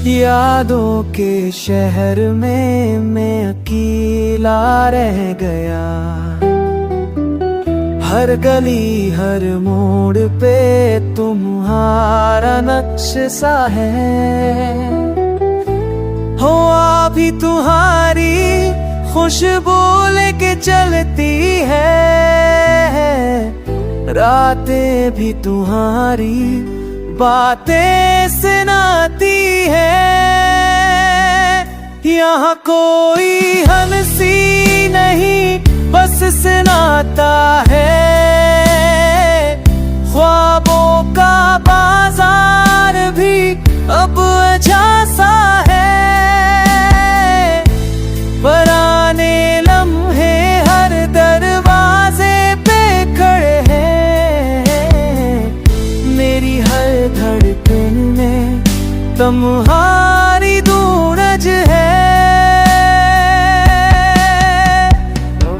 यादों के शहर में मैं अकेला रह गया। हर गली हर मोड़ पे तुम्हारा नक्श सा है। हवा भी तुम्हारी खुशबू लेके चलती है, रातें भी तुम्हारी बातें सुनाती है। यहाँ कोई हंसी नहीं बस सुनाता है। ख्वाबों का बाजार भी अब अझासा है। पुराने लम्हे हर दरवाजे पे खड़े हैं। मेरी हर धड़कन में तुम्हारी गूंज है।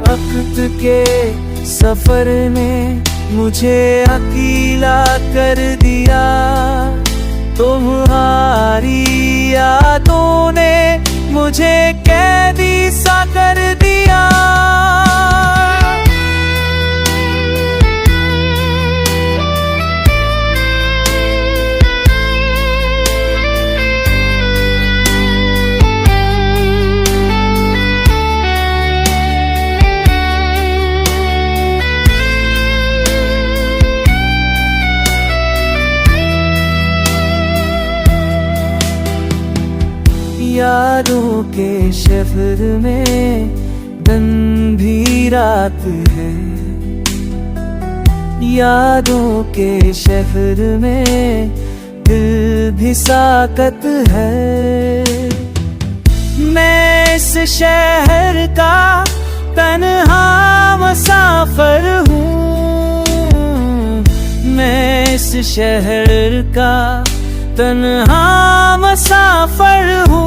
वक्त के सफर ने मुझे अकेला कर दिया। तुम्हारी यादों ने मुझे कैदी सा कर दिया। यादों के शहर में दिन भी रात है। यादों के शहर में दिल भी साकत है। मैं इस शहर का तन्हा मुसाफिर हूँ। मैं इस शहर का तन्हा मुसाफिर हूँ।